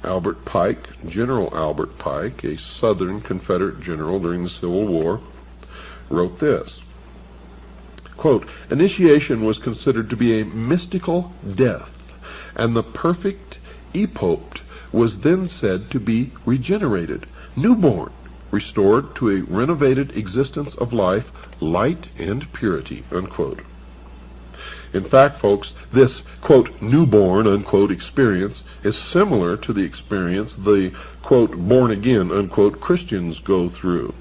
Albert Pike, General Albert Pike, a Southern Confederate general during the Civil War, wrote this. Quote, initiation was considered to be a mystical death, and the perfect epopt was then said to be regenerated, newborn, restored to a renovated existence of life, light and purity, unquote. In fact, folks, this, quote, newborn, unquote, experience is similar to the experience the, quote, born again, unquote, Christians go through.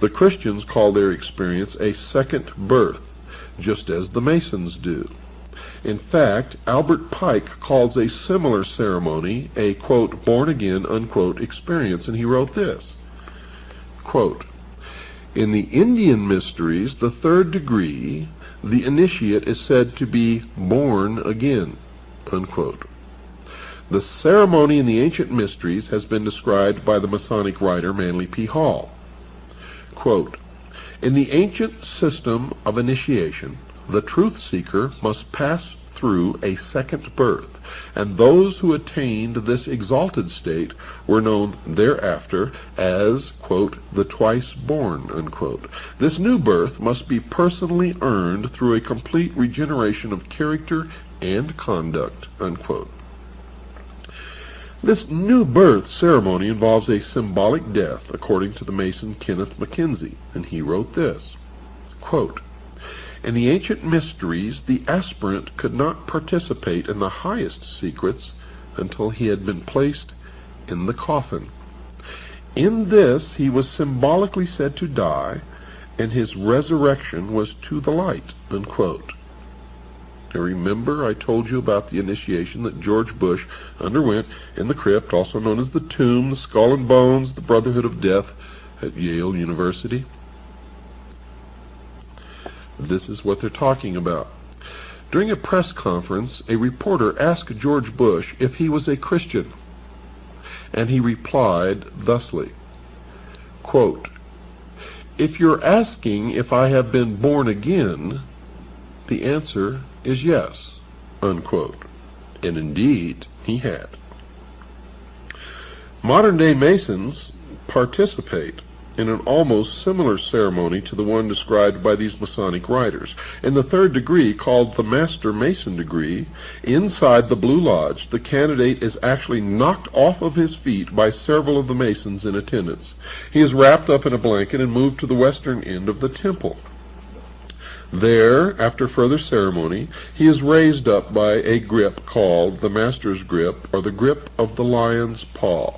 The Christians call their experience a second birth, just as the Masons do. In fact, Albert Pike calls a similar ceremony a, quote, born again, unquote, experience, and he wrote this, quote, in the Indian mysteries, the third degree, the initiate is said to be born again, unquote. The ceremony in the ancient mysteries has been described by the Masonic writer Manly P. Hall. Quote, in the ancient system of initiation, the truth seeker must pass through a second birth, and those who attained this exalted state were known thereafter as, quote, the twice born, unquote. This new birth must be personally earned through a complete regeneration of character and conduct, unquote. This new birth ceremony involves a symbolic death, according to the Mason Kenneth Mackenzie, and he wrote this, quote, in the ancient mysteries, the aspirant could not participate in the highest secrets until he had been placed in the coffin. In this, he was symbolically said to die, and his resurrection was to the light, unquote. Now remember, I told you about the initiation that George Bush underwent in the crypt, also known as the tomb, the skull and bones, the Brotherhood of Death at Yale University. This is what they're talking about. During a press conference, a reporter asked George Bush if he was a Christian, and he replied thusly, quote, if you're asking if I have been born again, the answer is yes, unquote. And indeed, he had. Modern-day Masons participate in an almost similar ceremony to the one described by these Masonic writers. In the third degree, called the Master Mason degree, inside the Blue Lodge, the candidate is actually knocked off of his feet by several of the Masons in attendance. He is wrapped up in a blanket and moved to the western end of the temple. There, after further ceremony, he is raised up by a grip called the Master's Grip, or the grip of the lion's paw.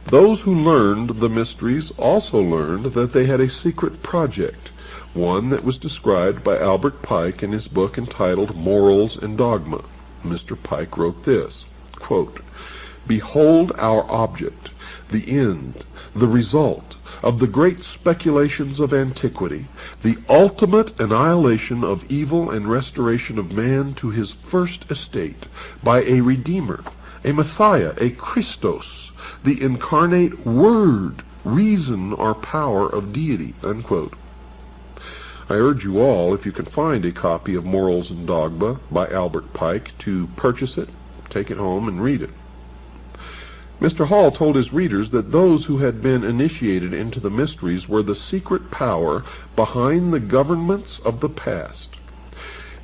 Those who learned the mysteries also learned that they had a secret project, one that was described by Albert Pike in his book entitled Morals and Dogma. Mr. Pike wrote this, quote, behold our object, the end, the result of the great speculations of antiquity, the ultimate annihilation of evil and restoration of man to his first estate by a Redeemer, a Messiah, a Christos, the incarnate Word, reason, or power of deity, unquote. I urge you all, if you can find a copy of Morals and Dogma by Albert Pike, to purchase it, take it home, and read it. Mr. Hall told his readers that those who had been initiated into the mysteries were the secret power behind the governments of the past.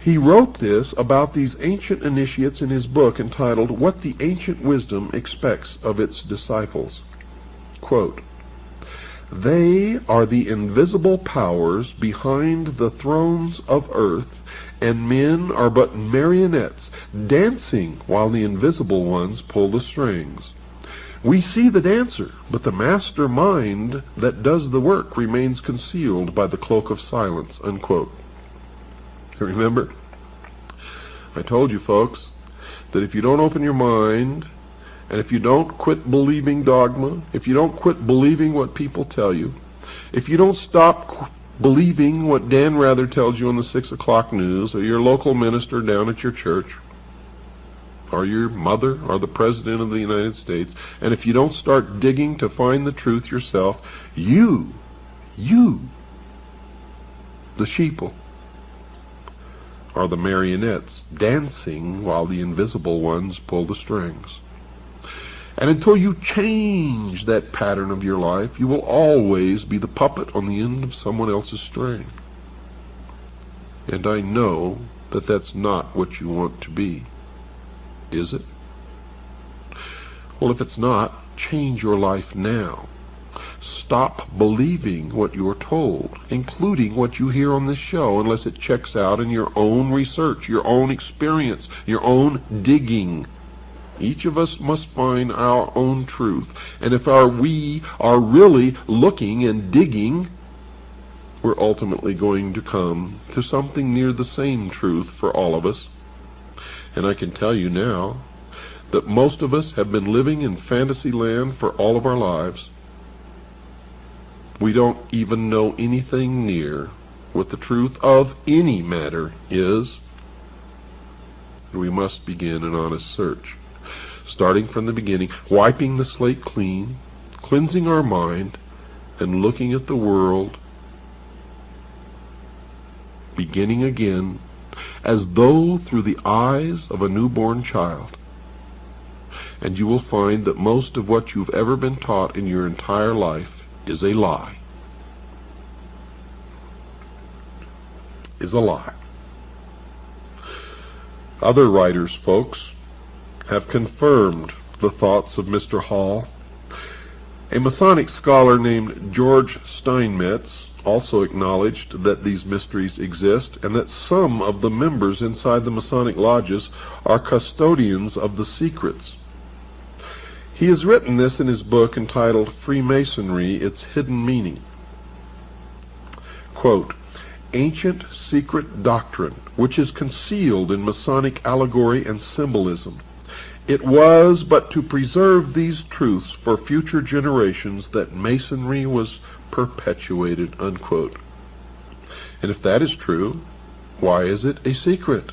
He wrote this about these ancient initiates in his book entitled What the Ancient Wisdom Expects of Its Disciples. Quote, they are the invisible powers behind the thrones of earth, and men are but marionettes dancing while the invisible ones pull the strings. We see the dancer, but the master mind that does the work remains concealed by the cloak of silence, unquote. Remember, I told you folks that if you don't open your mind, and if you don't quit believing dogma, if you don't quit believing what people tell you, if you don't stop believing what Dan Rather tells you on the 6 o'clock news, or your local minister down at your church, or your mother, or the President of the United States, and if you don't start digging to find the truth yourself, you, the sheeple, are the marionettes dancing while the invisible ones pull the strings. And until you change that pattern of your life, you will always be the puppet on the end of someone else's string. And I know that that's not what you want to be, is it? Well, if it's not, change your life now. Stop believing what you're told, including what you hear on this show, unless it checks out in your own research, your own experience, your own digging. Each of us must find our own truth. And if we are really looking and digging, we're ultimately going to come to something near the same truth for all of us. And I can tell you now that most of us have been living in fantasy land for all of our lives. We don't even know anything near what the truth of any matter is. We must begin an honest search, starting from the beginning, wiping the slate clean, cleansing our mind, and looking at the world, beginning again, as though through the eyes of a newborn child. And you will find that most of what you've ever been taught in your entire life is a lie. Is a lie. Other writers, folks, have confirmed the thoughts of Mr. Hall. A Masonic scholar named George Steinmetz also acknowledged that these mysteries exist and that some of the members inside the Masonic lodges are custodians of the secrets. He has written this in his book entitled Freemasonry, Its Hidden Meaning. Quote, "Ancient secret doctrine, which is concealed in Masonic allegory and symbolism. It was but to preserve these truths for future generations that Masonry was perpetuated," unquote. And if that is true, why is it a secret?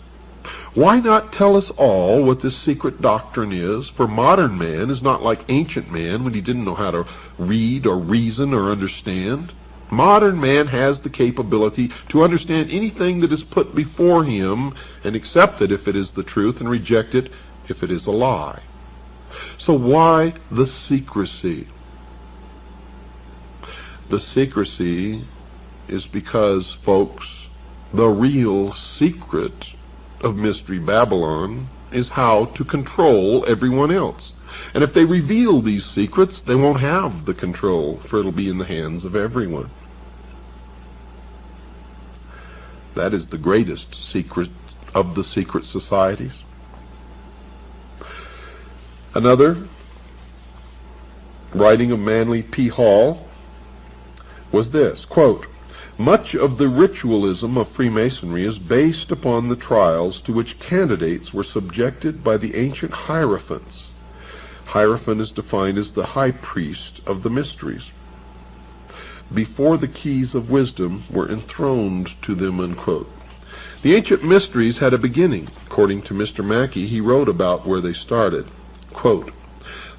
Why not tell us all what this secret doctrine is? For modern man is not like ancient man when he didn't know how to read or reason or understand. Modern man has the capability to understand anything that is put before him and accept it if it is the truth and reject it if it is a lie. So why the secrecy? The secrecy is because, folks, the real secret of Mystery Babylon is how to control everyone else. And if they reveal these secrets, they won't have the control, for it'll be in the hands of everyone. That is the greatest secret of the secret societies. Another, writing of Manly P. Hall, was this, quote, "Much of the ritualism of Freemasonry is based upon the trials to which candidates were subjected by the ancient hierophants." Hierophant is defined as the high priest of the mysteries. "Before the keys of wisdom were enthroned to them," unquote. The ancient mysteries had a beginning. According to Mr. Mackey, he wrote about where they started. Quote,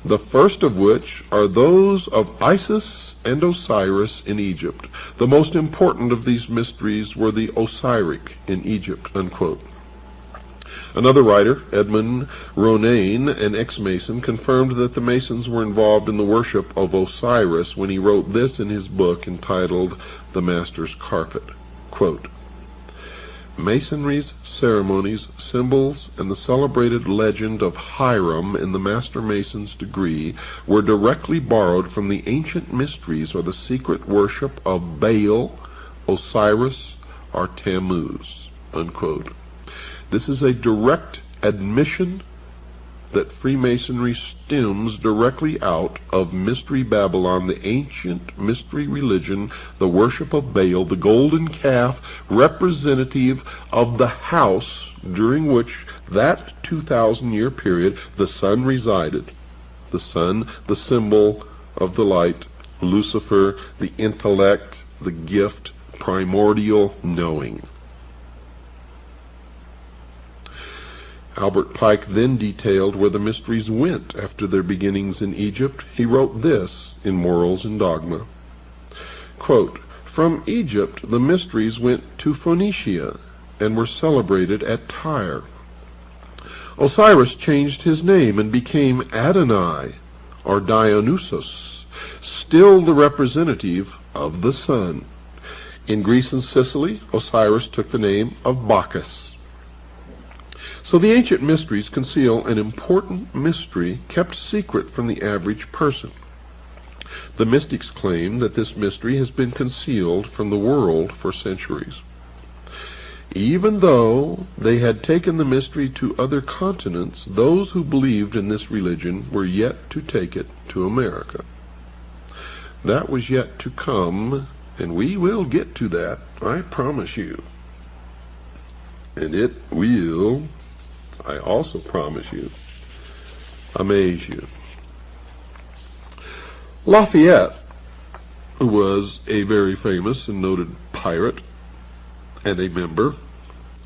"The first of which are those of Isis and Osiris in Egypt. The most important of these mysteries were the Osiric in Egypt," unquote. Another writer, Edmund Ronayne, an ex-Mason, confirmed that the Masons were involved in the worship of Osiris when he wrote this in his book entitled The Master's Carpet. Quote, "Masonry's ceremonies, symbols, and the celebrated legend of Hiram in the Master Mason's degree were directly borrowed from the ancient mysteries or the secret worship of Baal, Osiris, or Tammuz," unquote. This is a direct admission that Freemasonry stems directly out of Mystery Babylon, the ancient mystery religion, the worship of Baal, the golden calf, representative of the house during which that 2,000-year period the sun resided. The sun, the symbol of the light, Lucifer, the intellect, the gift, primordial knowing. Albert Pike then detailed where the mysteries went after their beginnings in Egypt. He wrote this in Morals and Dogma. Quote, "From Egypt the mysteries went to Phoenicia and were celebrated at Tyre. Osiris changed his name and became Adonai, or Dionysus, still the representative of the sun. In Greece and Sicily, Osiris took the name of Bacchus. So the ancient mysteries conceal an important mystery kept secret from the average person. The mystics claim that this mystery has been concealed from the world for centuries. Even though they had taken the mystery to other continents, those who believed in this religion were yet to take it to America. That was yet to come, and we will get to that, I promise you. And it will, I also promise you, amaze you. Lafayette, who was a very famous and noted pirate and a member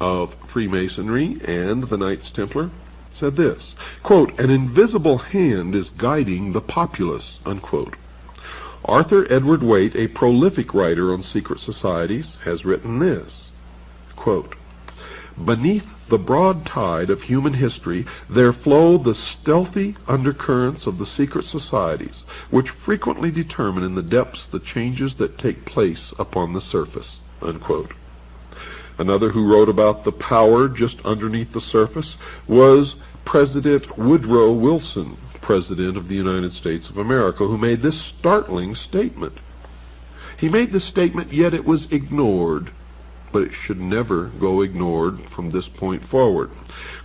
of Freemasonry and the Knights Templar, said this, quote, "An invisible hand is guiding the populace," unquote. Arthur Edward Waite, a prolific writer on secret societies, has written this, quote, "Beneath the broad tide of human history there flow the stealthy undercurrents of the secret societies, which frequently determine in the depths the changes that take place upon the surface," unquote. Another who wrote about the power just underneath the surface was President Woodrow Wilson, President of the United States of America, who made this startling statement. He made this statement, yet it was ignored, but it should never go ignored from this point forward.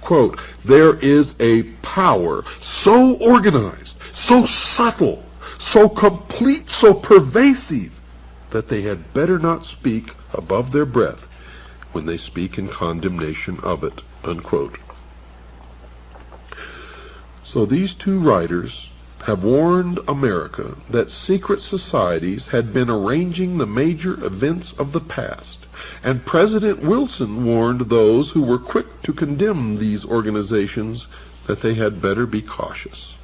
Quote, "There is a power so organized, so subtle, so complete, so pervasive, that they had better not speak above their breath when they speak in condemnation of it," unquote. So these two writers have warned America that secret societies had been arranging the major events of the past, and President Wilson warned those who were quick to condemn these organizations that they had better be cautious.